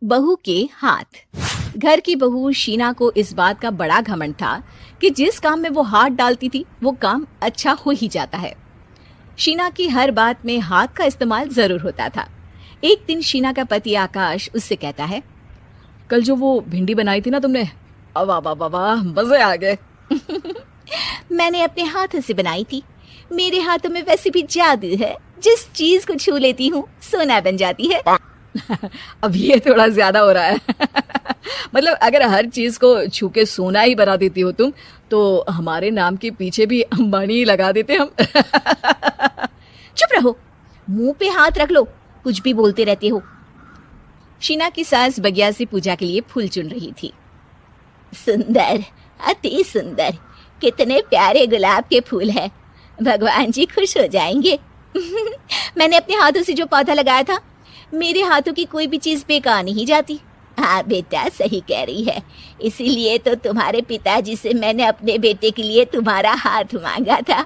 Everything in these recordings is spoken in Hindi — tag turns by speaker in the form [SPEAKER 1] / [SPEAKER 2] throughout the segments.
[SPEAKER 1] बहू के हाथ। घर की बहू शीना को इस बात का बड़ा घमंड था कि जिस काम में वो हाथ डालती थी वो काम अच्छा हो ही जाता है। शीना की हर बात में हाथ का इस्तेमाल जरूर होता था। एक दिन शीना का पति आकाश उससे कहता है,
[SPEAKER 2] कल जो वो भिंडी बनाई थी ना तुमने, वाह वाह वाह वाह, मजे आ गए।
[SPEAKER 1] मैंने अपने हाथों से बनाई थी। मेरे हाथों में वैसे भी जादू है, जिस चीज को छू लेती हूँ सोना बन जाती है।
[SPEAKER 2] अब ये थोड़ा ज्यादा हो रहा है। मतलब अगर हर चीज को छू के सोना ही बना देती हो तुम, तो हमारे नाम के पीछे भी मणि लगा देते हम।
[SPEAKER 1] चुप रहो, मुंह पे हाथ रख लो, कुछ भी बोलते रहते हो। शीना की सास बगिया से पूजा के लिए फूल चुन रही थी। सुंदर, अति सुंदर, कितने प्यारे गुलाब के फूल हैं। भगवान जी खुश हो जाएंगे। मैंने अपने हाथों से जो पौधा लगाया था, मेरे हाथों की कोई भी चीज बेकार नहीं जाती। हाँ बेटा, सही कह रही है। इसीलिए तो तुम्हारे पिताजी से मैंने अपने बेटे के लिए तुम्हारा हाथ मांगा था।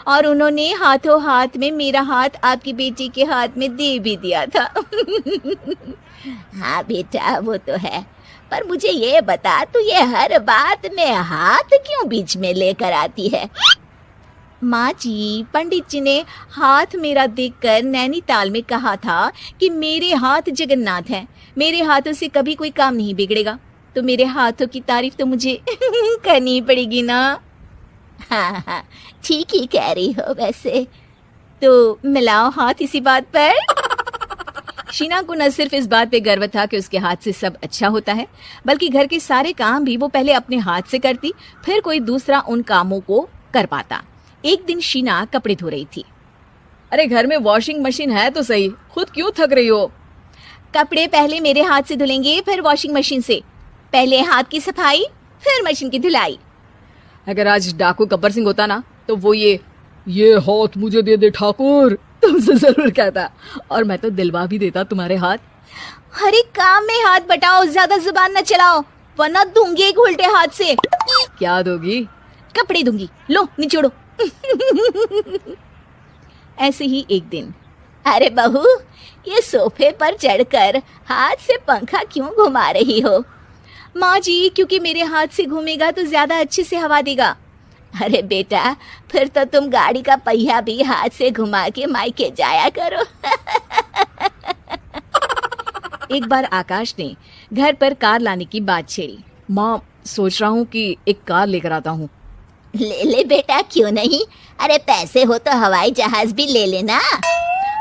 [SPEAKER 1] और उन्होंने हाथों हाथ में मेरा हाथ आपकी बेटी के हाथ में दे भी दिया था। हाँ बेटा, वो तो है, पर मुझे ये बता, तू ये हर बात में हाथ क्यों बीच में लेकर आती है? माँ जी, पंडित जी ने हाथ मेरा देखकर नैनीताल में कहा था कि मेरे हाथ जगन्नाथ हैं, मेरे हाथों से कभी कोई काम नहीं बिगड़ेगा। तो मेरे हाथों की तारीफ तो मुझे करनी पड़ेगी ना। हाँ हाँ, ठीक ही कह रही हो वैसे। तो मिलाओ हाथ इसी बात पर।
[SPEAKER 2] शीना को न सिर्फ इस बात पे गर्व था कि उसके हाथ से सब अच्छा होता है, बल्कि घर के सारे काम भी वो पहले अपने हाथ से करती, फिर कोई दूसरा उन कामों को कर पाता। एक दिन शीना कपड़े धो रही थी। अरे घर में वॉशिंग मशीन है तो सही, खुद क्यों थक रही हो?
[SPEAKER 1] कपड़े पहले मेरे हाथ से धुलेंगे, फिर वॉशिंग मशीन से। पहले हाथ की सफाई, फिर मशीन की धुलाई।
[SPEAKER 2] अगर आज डाकू गब्बर सिंह होता ना, तो वो ये हाथ मुझे दे दे ठाकुर तुमसे जरूर कहता, और मैं तो दिलवा भी देता तुम्हारे हाथ।
[SPEAKER 1] हर एक काम में हाथ बटाओ, ज्यादा जुबान न चलाओ, वरना दूंगी एक उल्टे हाथ से।
[SPEAKER 2] क्या दोगी?
[SPEAKER 1] कपड़े दूंगी, लो निचोड़ो। ऐसे ही एक दिन, अरे बहू, ये सोफे पर चढ़कर हाथ से पंखा क्यों घुमा रही हो? माँ जी, क्योंकि मेरे हाथ से घूमेगा तो ज्यादा अच्छे से हवा देगा। अरे बेटा, फिर तो तुम गाड़ी का पहिया भी हाथ से घुमा के मायके जाया करो।
[SPEAKER 2] एक बार आकाश ने घर पर कार लाने की बात छेड़ी। माँ, सोच रहा हूँ कि एक कार लेकर आता हूँ।
[SPEAKER 1] ले ले बेटा, क्यों नहीं? अरे पैसे हो तो हवाई जहाज भी ले लेना।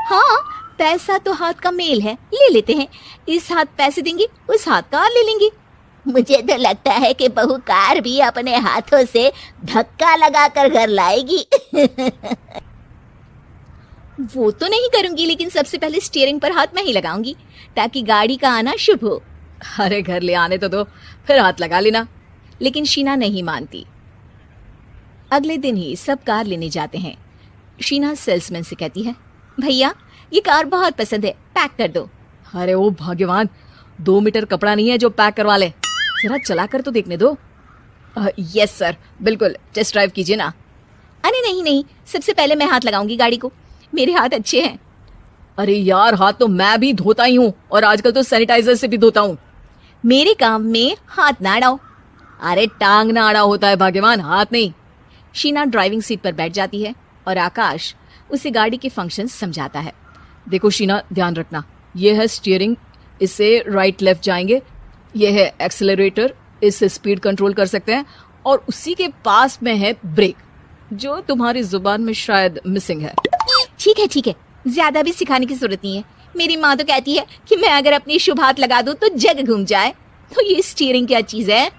[SPEAKER 1] हाँ, पैसा तो हाथ का मेल है, ले लेते हैं। इस हाथ पैसे देंगे, उस हाथ कार ले लेंगे। मुझे तो लगता है कि बहू कार भी अपने हाथों से धक्का लगाकर घर लाएगी। वो तो नहीं करूंगी, लेकिन सबसे पहले स्टीयरिंग पर हाथ मैं ही लगाऊंगी, ताकि गाड़ी का आना शुभ हो।
[SPEAKER 2] अरे घर ले आने तो दो, फिर हाथ लगा लेना।
[SPEAKER 1] लेकिन शीना नहीं मानती। अगले दिन ही सब कार लेने जाते हैं। शीना सेल्समैन से कहती है, भैया ये कार बहुत पसंद है, पैक कर दो।
[SPEAKER 2] अरे ओ भगवान, 2 मीटर कपड़ा नहीं है जो पैक करवा ले, जरा चला कर तो देखने दो। यस सर, बिल्कुल, टेस्ट ड्राइव कीजिए ना।
[SPEAKER 1] अरे नहीं नहीं, सबसे पहले मैं हाथ लगाऊंगी गाड़ी को, मेरे हाथ अच्छे हैं।
[SPEAKER 2] अरे यार, हाथ तो मैं भी धोता ही हूँ, और आजकल तो सैनिटाइजर से भी धोता हूँ।
[SPEAKER 1] मेरे काम में हाथ ना अड़ाओ।
[SPEAKER 2] अरे टांग ना अड़ा होता है भाग्यवान, हाथ नहीं।
[SPEAKER 1] शीना ड्राइविंग सीट पर बैठ जाती है और आकाश उसे गाड़ी के फंक्शन समझाता है।
[SPEAKER 2] देखो शीना, ध्यान रखना, ये है स्टीयरिंग, इससे राइट लेफ्ट जाएंगे। ये है एक्सेलरेटर, इससे स्पीड कंट्रोल कर सकते हैं, और उसी के पास में है ब्रेक, जो तुम्हारी जुबान में शायद मिसिंग है।
[SPEAKER 1] ठीक है ठीक है, ज्यादा भी सिखाने की जरूरत नहीं है। मेरी माँ तो कहती है कि मैं अगर अपनी शुभ हाथ लगा दूं तो जग घूम जाए, तो ये स्टीयरिंग क्या चीज है?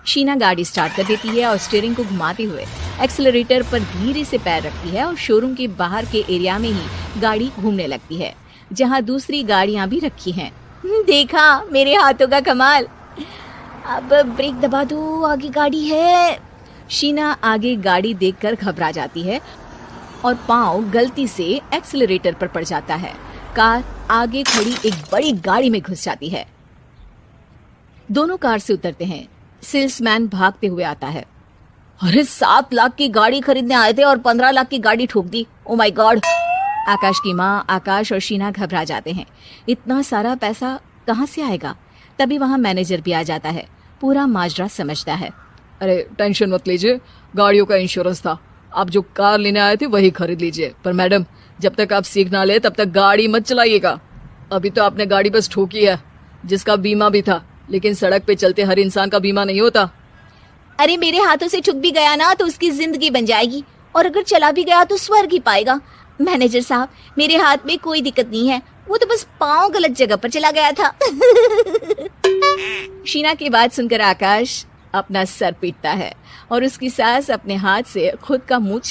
[SPEAKER 1] शीना गाड़ी स्टार्ट कर देती है और स्टीयरिंग को घुमाते हुए एक्सेलरेटर पर धीरे से पैर रखती है, और शोरूम के बाहर के एरिया में ही गाड़ी घूमने लगती है, जहाँ दूसरी गाड़ियां भी रखी हैं। देखा मेरे हाथों का कमाल। अब ब्रेक दबा दो, आगे गाड़ी है। शीना आगे गाड़ी देखकर घबरा जाती है और पांव गलती से एक्सेलरेटर पर पड़ जाता है। कार आगे खड़ी एक बड़ी गाड़ी में घुस जाती है। दोनों कार से उतरते हैं। सेल्समैन भागते हुए आता है।
[SPEAKER 2] अरे 7 लाख की गाड़ी खरीदने आए थे और 15 लाख की गाड़ी ठोक दी, ओ माय गॉड।
[SPEAKER 1] आकाश की माँ, आकाश और शीना घबरा जाते हैं। इतना सारा पैसा
[SPEAKER 2] कहाँ से आएगा? तभी वहाँ मैनेजर भी आ जाता है, पूरा माजरा समझता है।
[SPEAKER 3] अरे टेंशन मत लीजिए, गाड़ियों का इंश्योरेंस था, आप जो कार लेने आए थे वही खरीद लीजिए। पर मैडम, जब तक आप सीख ना ले तब तक गाड़ी मत चलाइएगा। अभी तो आपने गाड़ी बस ठोकी है, जिसका बीमा भी था, लेकिन सड़क पे चलते हर इंसान का बीमा नहीं होता।
[SPEAKER 1] अरे मेरे हाथों से ठुक भी गया ना तो उसकी जिंदगी बन जाएगी, और अगर चला भी गया तो स्वर्ग ही पाएगा। मैनेजर साहब, मेरे हाथ में कोई दिक्कत नहीं है, वो तो बस पाँव गलत जगह पर चला गया था।
[SPEAKER 2] शीना की बात सुनकर आकाश अपना सर पीटता है और उसकी सास अपने हाथ से खुद का मुंह